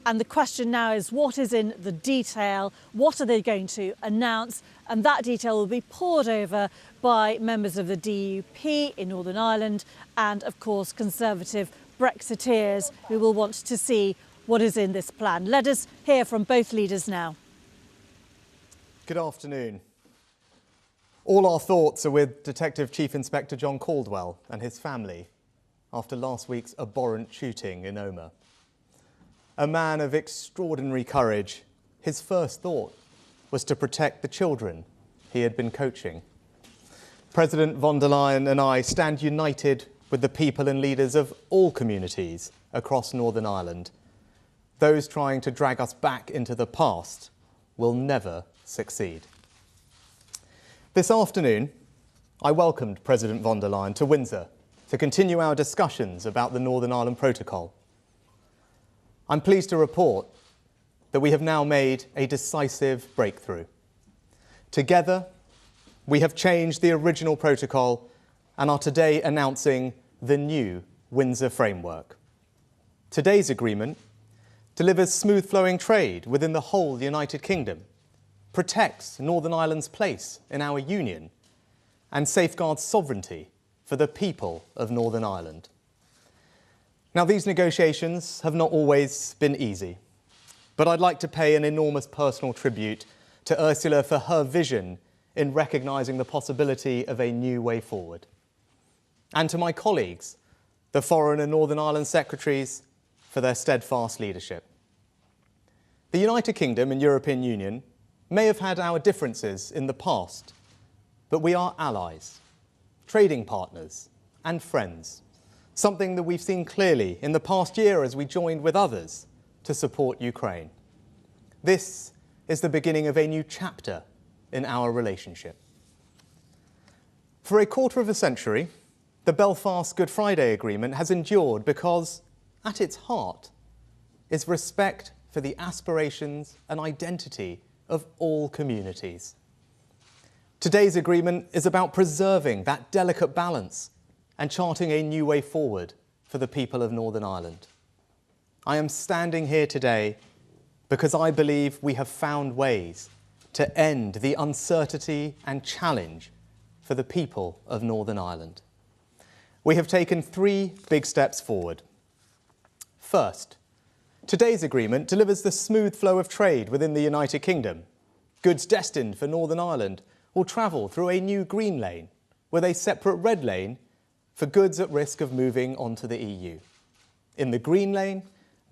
And the question now is, what is in the detail? What are they going to announce? And that detail will be poured over by members of the DUP in Northern Ireland and, of course, Conservative Brexiteers who will want to see what is in this plan. Let us hear from both leaders now. Good afternoon. All our thoughts are with Detective Chief Inspector John Caldwell and his family after last week's abhorrent shooting in Omagh. A man of extraordinary courage, his first thought was to protect the children he had been coaching. President von der Leyen and I stand united with the people and leaders of all communities across Northern Ireland. Those trying to drag us back into the past will never succeed. This afternoon, I welcomed President von der Leyen to Windsor to continue our discussions about the Northern Ireland Protocol. I'm pleased to report that we have now made a decisive breakthrough. Together, we have changed the original protocol and are today announcing the new Windsor framework. Today's agreement delivers smooth-flowing trade within the whole United Kingdom, protects Northern Ireland's place in our union, and safeguards sovereignty for the people of Northern Ireland. Now, these negotiations have not always been easy, but I'd like to pay an enormous personal tribute to Ursula for her vision in recognising the possibility of a new way forward, and to my colleagues, the Foreign and Northern Ireland Secretaries, for their steadfast leadership. The United Kingdom and European Union may have had our differences in the past, but we are allies, trading partners and friends, something that we've seen clearly in the past year as we joined with others to support Ukraine. This is the beginning of a new chapter in our relationship. For a quarter of a century, the Belfast Good Friday Agreement has endured because, at its heart, is respect for the aspirations and identity of all communities. Today's agreement is about preserving that delicate balance and charting a new way forward for the people of Northern Ireland. I am standing here today because I believe we have found ways to end the uncertainty and challenge for the people of Northern Ireland. We have taken 3 big steps forward. First, today's agreement delivers the smooth flow of trade within the United Kingdom. Goods destined for Northern Ireland will travel through a new green lane with a separate red lane for goods at risk of moving onto the EU. In the green lane,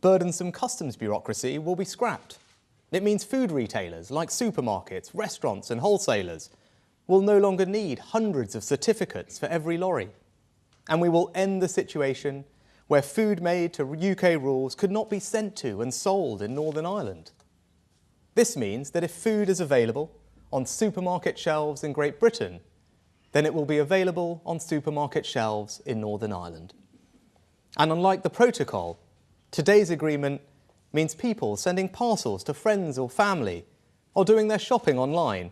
burdensome customs bureaucracy will be scrapped. It means food retailers like supermarkets, restaurants and wholesalers will no longer need hundreds of certificates for every lorry. And we will end the situation where food made to UK rules could not be sent to and sold in Northern Ireland. This means that if food is available on supermarket shelves in Great Britain, then it will be available on supermarket shelves in Northern Ireland. And unlike the protocol, today's agreement means people sending parcels to friends or family or doing their shopping online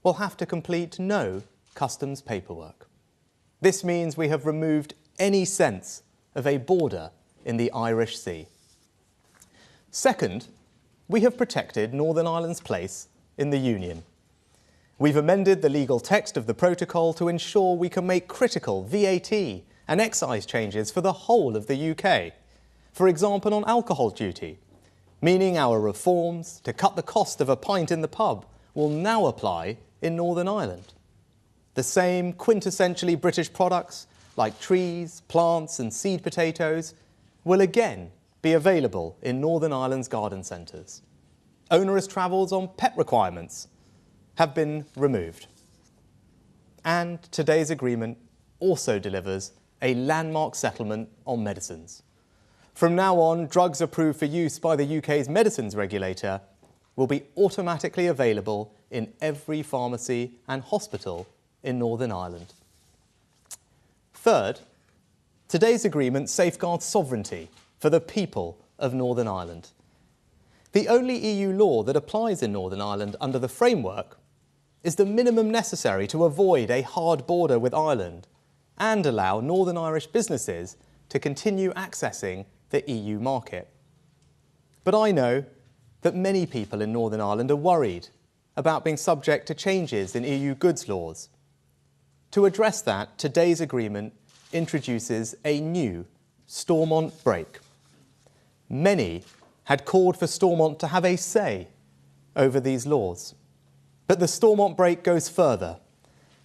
will have to complete no customs paperwork. This means we have removed any sense of a border in the Irish Sea. Second, we have protected Northern Ireland's place in the Union. We've amended the legal text of the protocol to ensure we can make critical VAT and excise changes for the whole of the UK. For example, on alcohol duty, meaning our reforms to cut the cost of a pint in the pub will now apply in Northern Ireland. The same quintessentially British products like trees, plants and seed potatoes will again be available in Northern Ireland's garden centres. Onerous travels on pet requirements have been removed. And today's agreement also delivers a landmark settlement on medicines. From now on, drugs approved for use by the UK's medicines regulator will be automatically available in every pharmacy and hospital in Northern Ireland. Third, today's agreement safeguards sovereignty for the people of Northern Ireland. The only EU law that applies in Northern Ireland under the framework is the minimum necessary to avoid a hard border with Ireland and allow Northern Irish businesses to continue accessing the EU market. But I know that many people in Northern Ireland are worried about being subject to changes in EU goods laws. To address that, today's agreement introduces a new Stormont break. Many had called for Stormont to have a say over these laws. But the Stormont break goes further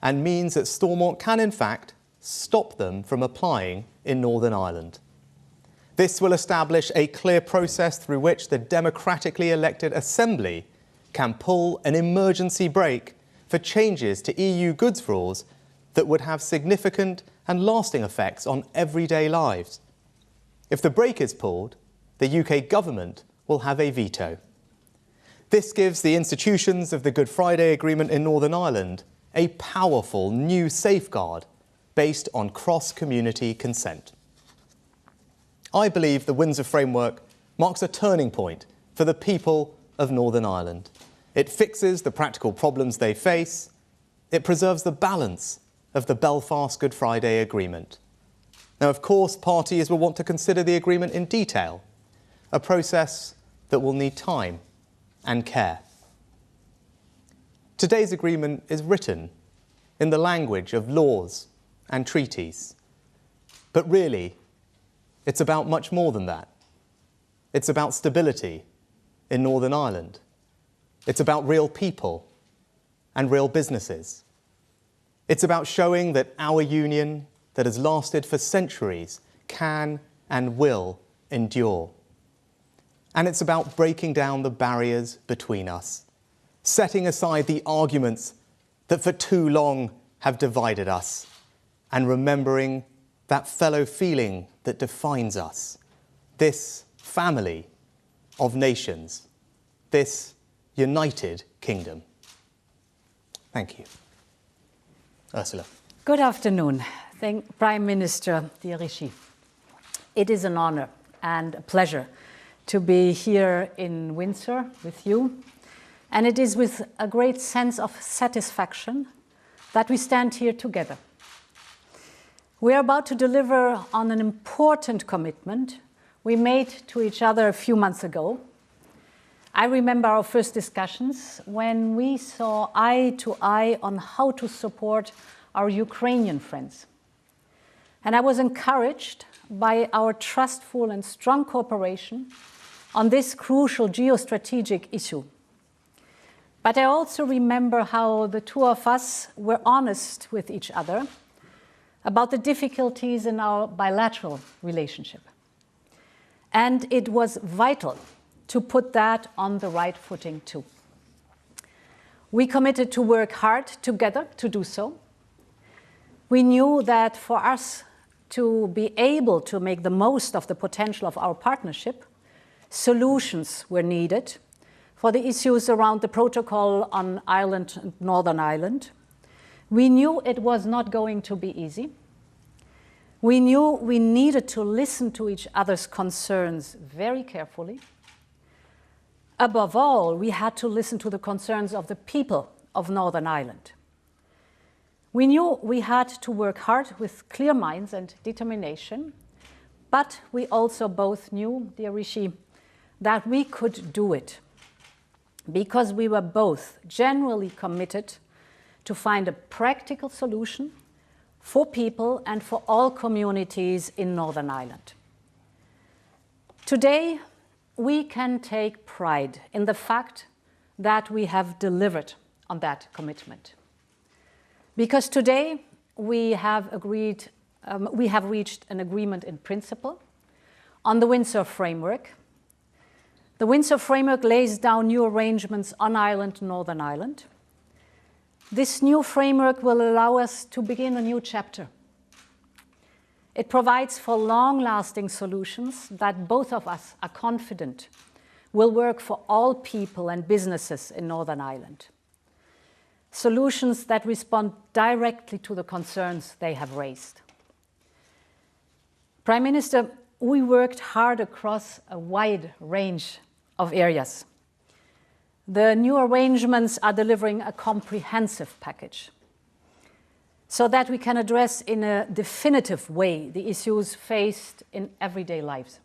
and means that Stormont can in fact stop them from applying in Northern Ireland. This will establish a clear process through which the democratically elected Assembly can pull an emergency brake for changes to EU goods rules that would have significant and lasting effects on everyday lives. If the brake is pulled, the UK government will have a veto. This gives the institutions of the Good Friday Agreement in Northern Ireland a powerful new safeguard based on cross-community consent. I believe the Windsor Framework marks a turning point for the people of Northern Ireland. It fixes the practical problems they face. It preserves the balance of the Belfast Good Friday Agreement. Now, of course, parties will want to consider the agreement in detail, a process that will need time and care. Today's agreement is written in the language of laws and treaties. But really, it's about much more than that. It's about stability in Northern Ireland. It's about real people and real businesses. It's about showing that our union that has lasted for centuries can and will endure. And it's about breaking down the barriers between us, setting aside the arguments that for too long have divided us, and remembering that fellow feeling that defines us, this family of nations, this united kingdom. Thank you. Ursula. Good afternoon. Prime Minister, dear Rishi. It is an honor and a pleasure to be here in Windsor with you. And it is with a great sense of satisfaction that we stand here together. We are about to deliver on an important commitment we made to each other a few months ago. I remember our first discussions when we saw eye to eye on how to support our Ukrainian friends. And I was encouraged by our trustful and strong cooperation on this crucial geostrategic issue. But I also remember how the two of us were honest with each other about the difficulties in our bilateral relationship. And it was vital to put that on the right footing too. We committed to work hard together to do so. We knew that for us to be able to make the most of the potential of our partnership, solutions were needed for the issues around the protocol on Ireland and Northern Ireland. We knew it was not going to be easy. We knew we needed to listen to each other's concerns very carefully. Above all, we had to listen to the concerns of the people of Northern Ireland. We knew we had to work hard with clear minds and determination, but we also both knew, dear Rishi, that we could do it because we were both genuinely committed to find a practical solution for people and for all communities in Northern Ireland. Today, we can take pride in the fact that we have delivered on that commitment. Because today we have reached an agreement in principle on the Windsor Framework. The Windsor Framework lays down new arrangements on Ireland and Northern Ireland. This new framework will allow us to begin a new chapter. It provides for long-lasting solutions that both of us are confident will work for all people and businesses in Northern Ireland. Solutions that respond directly to the concerns they have raised. Prime Minister, we worked hard across a wide range of areas. The new arrangements are delivering a comprehensive package so that we can address in a definitive way the issues faced in everyday lives.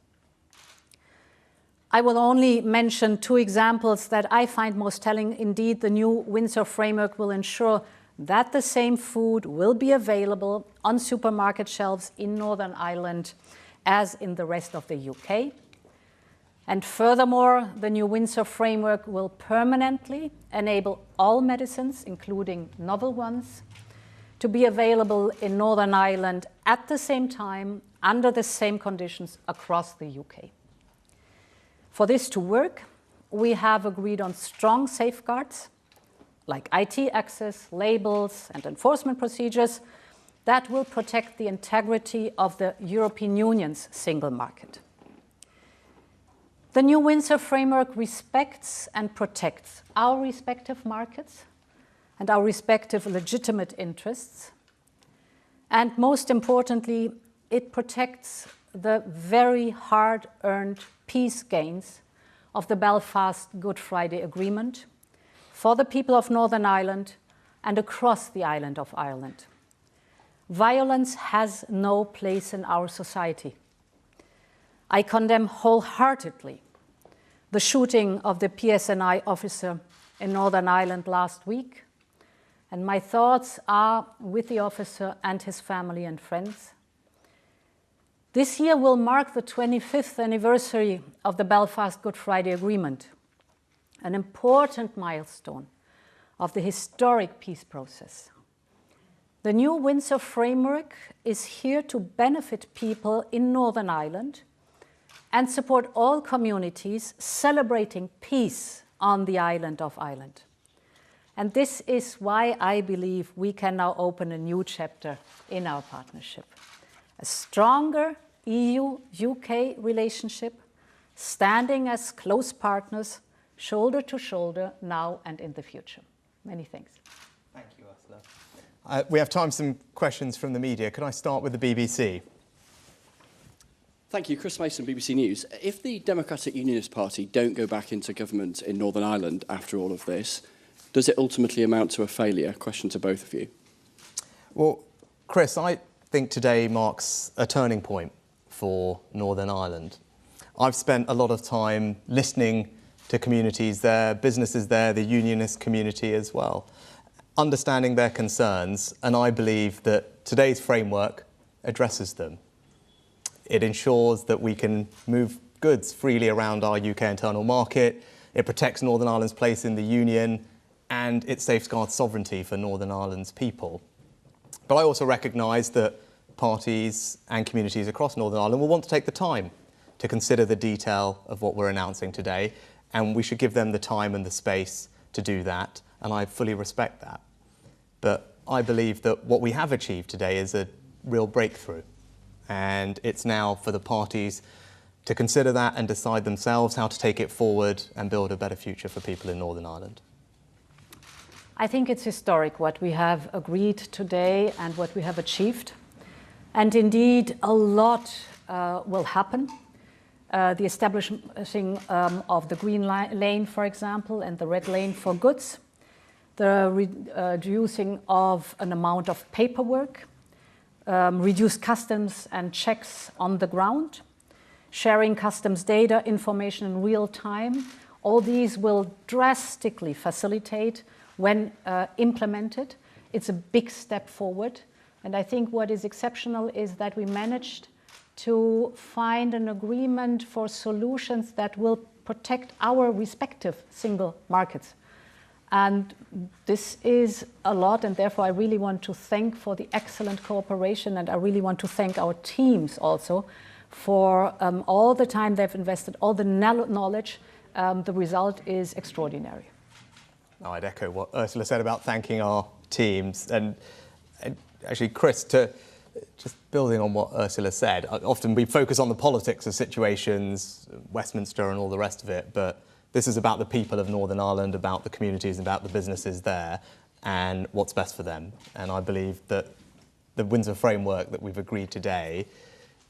I will only mention two examples that I find most telling. Indeed, the new Windsor framework will ensure that the same food will be available on supermarket shelves in Northern Ireland as in the rest of the UK. And furthermore, the new Windsor framework will permanently enable all medicines, including novel ones, to be available in Northern Ireland at the same time, under the same conditions across the UK. For this to work, we have agreed on strong safeguards, like IT access, labels, and enforcement procedures that will protect the integrity of the European Union's single market. The new Windsor framework respects and protects our respective markets and our respective legitimate interests. And most importantly, it protects the very hard-earned peace gains of the Belfast Good Friday Agreement for the people of Northern Ireland and across the island of Ireland. Violence has no place in our society. I condemn wholeheartedly the shooting of the PSNI officer in Northern Ireland last week, and my thoughts are with the officer and his family and friends. This year will mark the 25th anniversary of the Belfast Good Friday Agreement, an important milestone of the historic peace process. The new Windsor framework is here to benefit people in Northern Ireland and support all communities celebrating peace on the island of Ireland. And this is why I believe we can now open a new chapter in our partnership. A stronger EU-UK relationship, standing as close partners, shoulder to shoulder, now and in the future. Many thanks. Thank you, Ursula. We have time for some questions from the media. Could I start with the BBC? Thank you. Chris Mason, BBC News. If the Democratic Unionist Party don't go back into government in Northern Ireland after all of this, does it ultimately amount to a failure? Question to both of you. Well, Chris, I think today marks a turning point for Northern Ireland. I've spent a lot of time listening to communities there, businesses there, the unionist community as well, understanding their concerns, and I believe that today's framework addresses them. It ensures that we can move goods freely around our UK internal market, it protects Northern Ireland's place in the Union, and it safeguards sovereignty for Northern Ireland's people. But I also recognise that parties and communities across Northern Ireland will want to take the time to consider the detail of what we're announcing today, and we should give them the time and the space to do that, and I fully respect that. But I believe that what we have achieved today is a real breakthrough, and it's now for the parties to consider that and decide themselves how to take it forward and build a better future for people in Northern Ireland. I think it's historic what we have agreed today and what we have achieved. And indeed, a lot will happen. The establishing of the green lane, for example, and the red lane for goods, the reducing of an amount of paperwork, reduced customs and checks on the ground, sharing customs data, information in real time. All these will drastically facilitate when implemented. It's a big step forward. And I think what is exceptional is that we managed to find an agreement for solutions that will protect our respective single markets. And this is a lot, and therefore I really want to thank for the excellent cooperation, and I really want to thank our teams also for all the time they've invested, all the knowledge. The result is extraordinary. I'd echo what Ursula said about thanking our teams. And actually, Chris, to just building on what Ursula said, often we focus on the politics of situations, Westminster and all the rest of it, but this is about the people of Northern Ireland, about the communities, about the businesses there, and what's best for them. And I believe that the Windsor framework that we've agreed today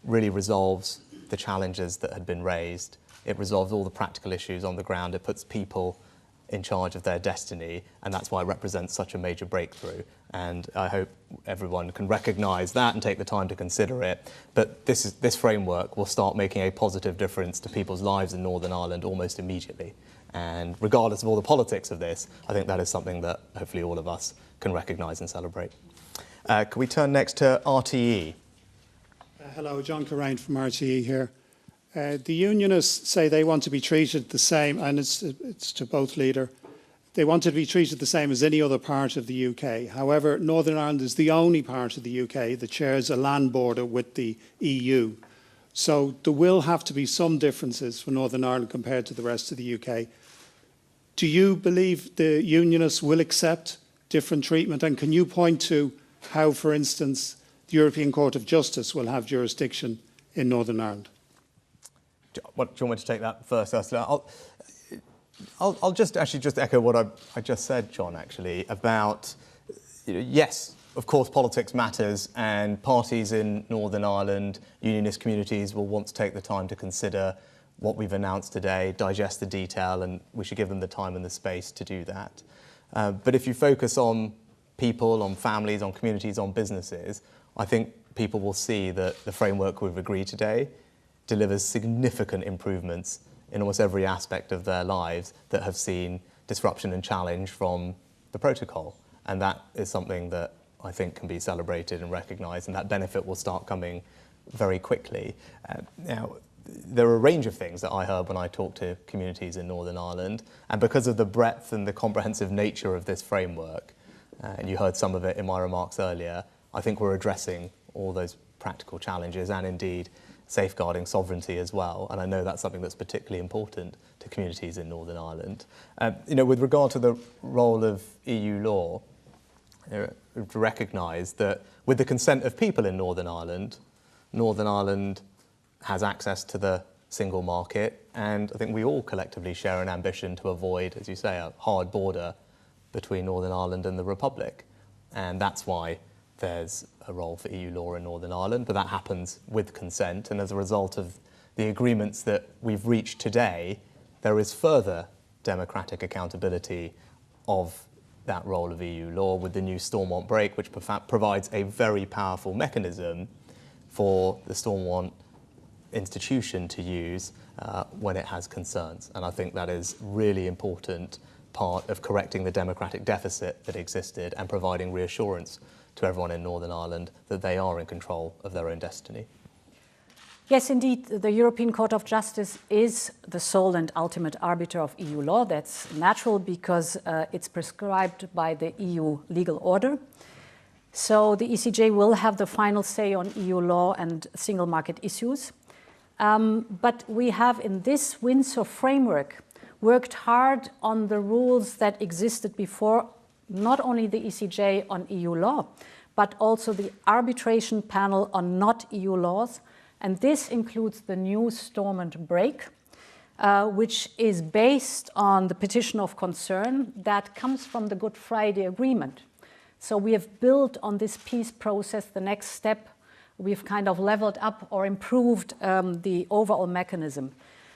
really resolves the challenges that had been raised. It resolves all the practical issues on the ground. It puts people in charge of their destiny, and that's why it represents such a major breakthrough. And I hope everyone can recognise that and take the time to consider it. But this framework will start making a positive difference to people's lives in Northern Ireland almost immediately. And regardless of all the politics of this, I think that is something that hopefully all of us can recognise and celebrate. Can we turn next to RTE? Hello, John Carrain from RTE here. The unionists say they want to be treated the same, and it's to both leader. They want to be treated the same as any other part of the UK. However, Northern Ireland is the only part of the UK that shares a land border with the EU. So there will have to be some differences for Northern Ireland compared to the rest of the UK. Do you believe the unionists will accept different treatment? And can you point to how, for instance, the European Court of Justice will have jurisdiction in Northern Ireland? Do you want me to take that first, Ursula? I'll just echo what I just said, John, actually, about, yes, of course, politics matters, and parties in Northern Ireland, unionist communities will want to take the time to consider what we've announced today, digest the detail, and we should give them the time and the space to do that. But if you focus on people, on families, on communities, on businesses, I think people will see that the framework we've agreed today delivers significant improvements in almost every aspect of their lives that have seen disruption and challenge from the protocol. And that is something that I think can be celebrated and recognised, and that benefit will start coming very quickly. Now, there are a range of things that I heard when I talked to communities in Northern Ireland, and because of the breadth and the comprehensive nature of this framework, and you heard some of it in my remarks earlier, I think we're addressing all those practical challenges and indeed safeguarding sovereignty as well. And I know that's something that's particularly important to communities in Northern Ireland. With regard to the role of EU law, to recognise that with the consent of people in Northern Ireland has access to the single market, and I think we all collectively share an ambition to avoid, as you say, a hard border between Northern Ireland and the Republic. And that's why there's a role for EU law in Northern Ireland, but that happens with consent. And as a result of the agreements that we've reached today, there is further democratic accountability of that role of EU law with the new Stormont break, which provides a very powerful mechanism for the Stormont institution to use when it has concerns. And I think that is really important part of correcting the democratic deficit that existed and providing reassurance to everyone in Northern Ireland that they are in control of their own destiny. Yes, indeed, the European Court of Justice is the sole and ultimate arbiter of EU law. That's natural because it's prescribed by the EU legal order. So the ECJ will have the final say on EU law and single market issues. But we have in this Windsor framework worked hard on the rules that existed before, not only the ECJ on EU law, but also the arbitration panel on not EU laws. And this includes the new Stormont break, which is based on the petition of concern that comes from the Good Friday Agreement. So we have built on this peace process the next step. We've kind of leveled up or improved the overall mechanism.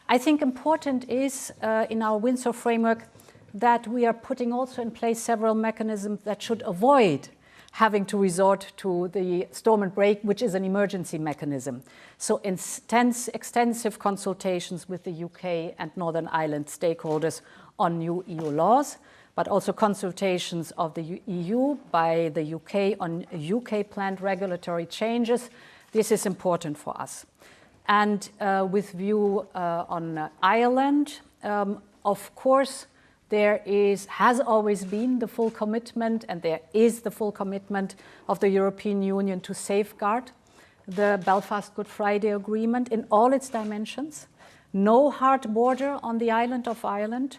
I think important is in our Windsor framework that we are putting also in place several mechanisms that should avoid having to resort to the Stormont break, which is an emergency mechanism. So extensive consultations with the UK and Northern Ireland stakeholders on new EU laws, but also consultations of the EU by the UK on UK planned regulatory changes. This is important for us. And with view on Ireland, of course, there has always been the full commitment, and there is the full commitment of the European Union to safeguard the Belfast Good Friday Agreement in all its dimensions. No hard border on the island of Ireland,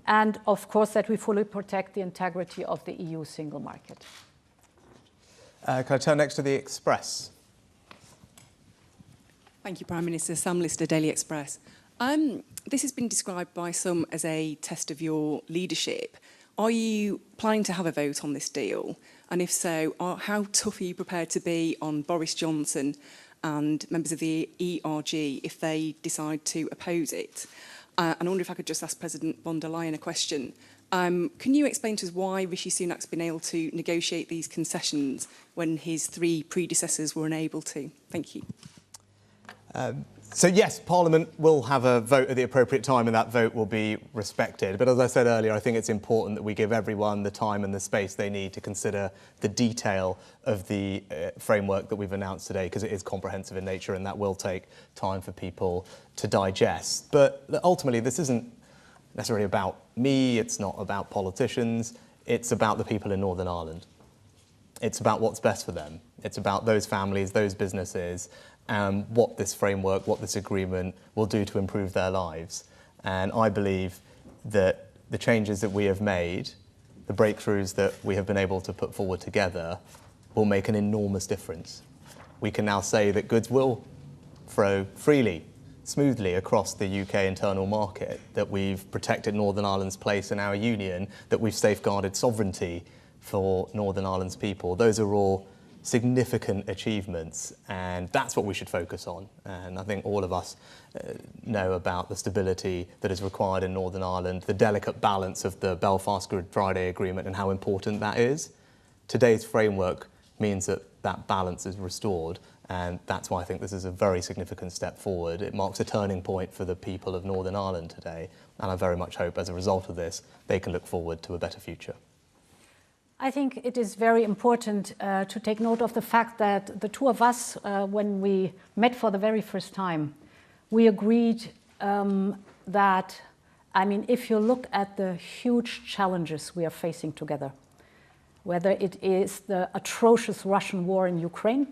and of course that we fully protect the integrity of the EU single market. Can I turn next to the Express? Thank you, Prime Minister. Sam Lister, Daily Express. This has been described by some as a test of your leadership. Are you planning to have a vote on this deal? And if so, how tough are you prepared to be on Boris Johnson and members of the ERG if they decide to oppose it? And I wonder if I could just ask President von der Leyen a question. Can you explain to us why Rishi Sunak's been able to negotiate these concessions when his three predecessors were unable to? Thank you. So yes, Parliament will have a vote at the appropriate time and that vote will be respected. But as I said earlier, I think it's important that we give everyone the time and the space they need to consider the detail of the framework that we've announced today, because it is comprehensive in nature and that will take time for people to digest. But ultimately, this isn't necessarily about me, it's not about politicians, it's about the people in Northern Ireland. It's about what's best for them. It's about those families, those businesses, and what this framework, what this agreement will do to improve their lives. And I believe that the changes that we have made, the breakthroughs that we have been able to put forward together, will make an enormous difference. We can now say that goods will flow freely, smoothly across the UK internal market, that we've protected Northern Ireland's place in our union, that we've safeguarded sovereignty for Northern Ireland's people. Those are all significant achievements, and that's what we should focus on. And I think all of us know about the stability that is required in Northern Ireland, the delicate balance of the Belfast Good Friday Agreement and how important that is. Today's framework means that that balance is restored, and that's why I think this is a very significant step forward. It marks a turning point for the people of Northern Ireland today, and I very much hope as a result of this they can look forward to a better future. I think it is very important to take note of the fact that the two of us, when we met for the very first time, we agreed that, I mean, if you look at the huge challenges we are facing together, whether it is the atrocious Russian war in Ukraine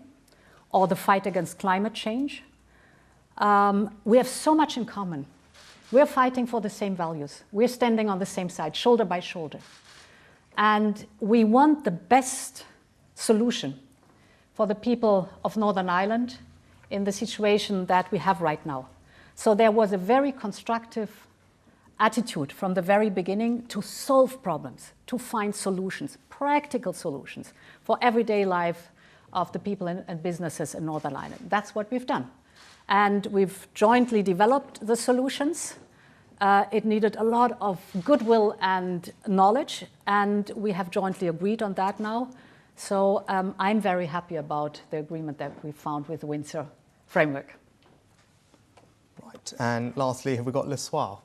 or the fight against climate change, we have so much in common. We're fighting for the same values. We're standing on the same side, shoulder by shoulder. And we want the best solution for the people of Northern Ireland in the situation that we have right now. So there was a very constructive attitude from the very beginning to solve problems, to find solutions, practical solutions for everyday life of the people and businesses in Northern Ireland. That's what we've done. And we've jointly developed the solutions. It needed a lot of goodwill and knowledge, and we have jointly agreed on that now. So I'm very happy about the agreement that we found with the Windsor framework. Right, and lastly, have we got Le Soir?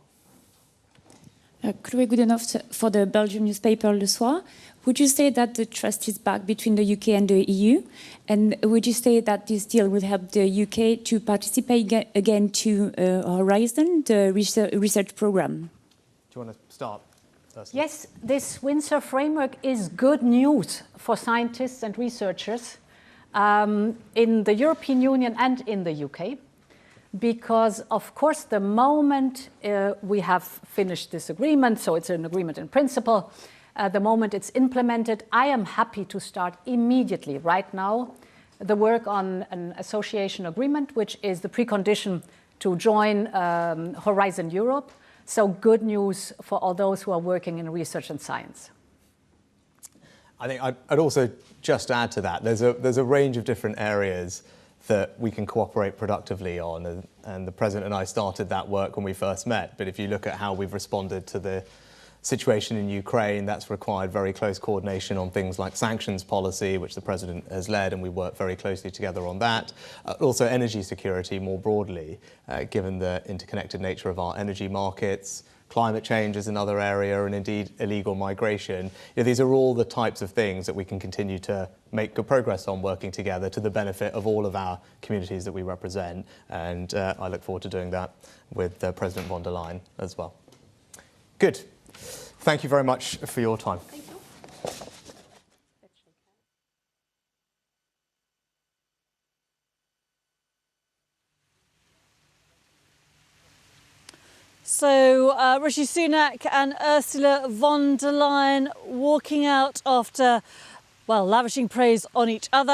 Could we good enough for the Belgian newspaper Le Soir? Would you say that the trust is back between the UK and the EU? And would you say that this deal will help the UK to participate again to Horizon, the research program? Do you want to start, Ursula? Yes, this Windsor framework is good news for scientists and researchers in the European Union and in the UK. Because, of course, the moment we have finished this agreement, so it's an agreement in principle, the moment it's implemented, I am happy to start immediately, right now, the work on an association agreement, which is the precondition to join Horizon Europe. So good news for all those who are working in research and science. I think I'd also just add to that, there's a range of different areas that we can cooperate productively on, and the President and I started that work when we first met. But if you look at how we've responded to the situation in Ukraine, that's required very close coordination on things like sanctions policy, which the President has led, and we work very closely together on that. Also energy security more broadly, given the interconnected nature of our energy markets. Climate change is another area, and indeed illegal migration. These are all the types of things that we can continue to make good progress on working together to the benefit of all of our communities that we represent. And I look forward to doing that with President von der Leyen as well. Good. Thank you very much for your time. Thank you. So Rishi Sunak and Ursula von der Leyen walking out after, well, lavishing praise on each other.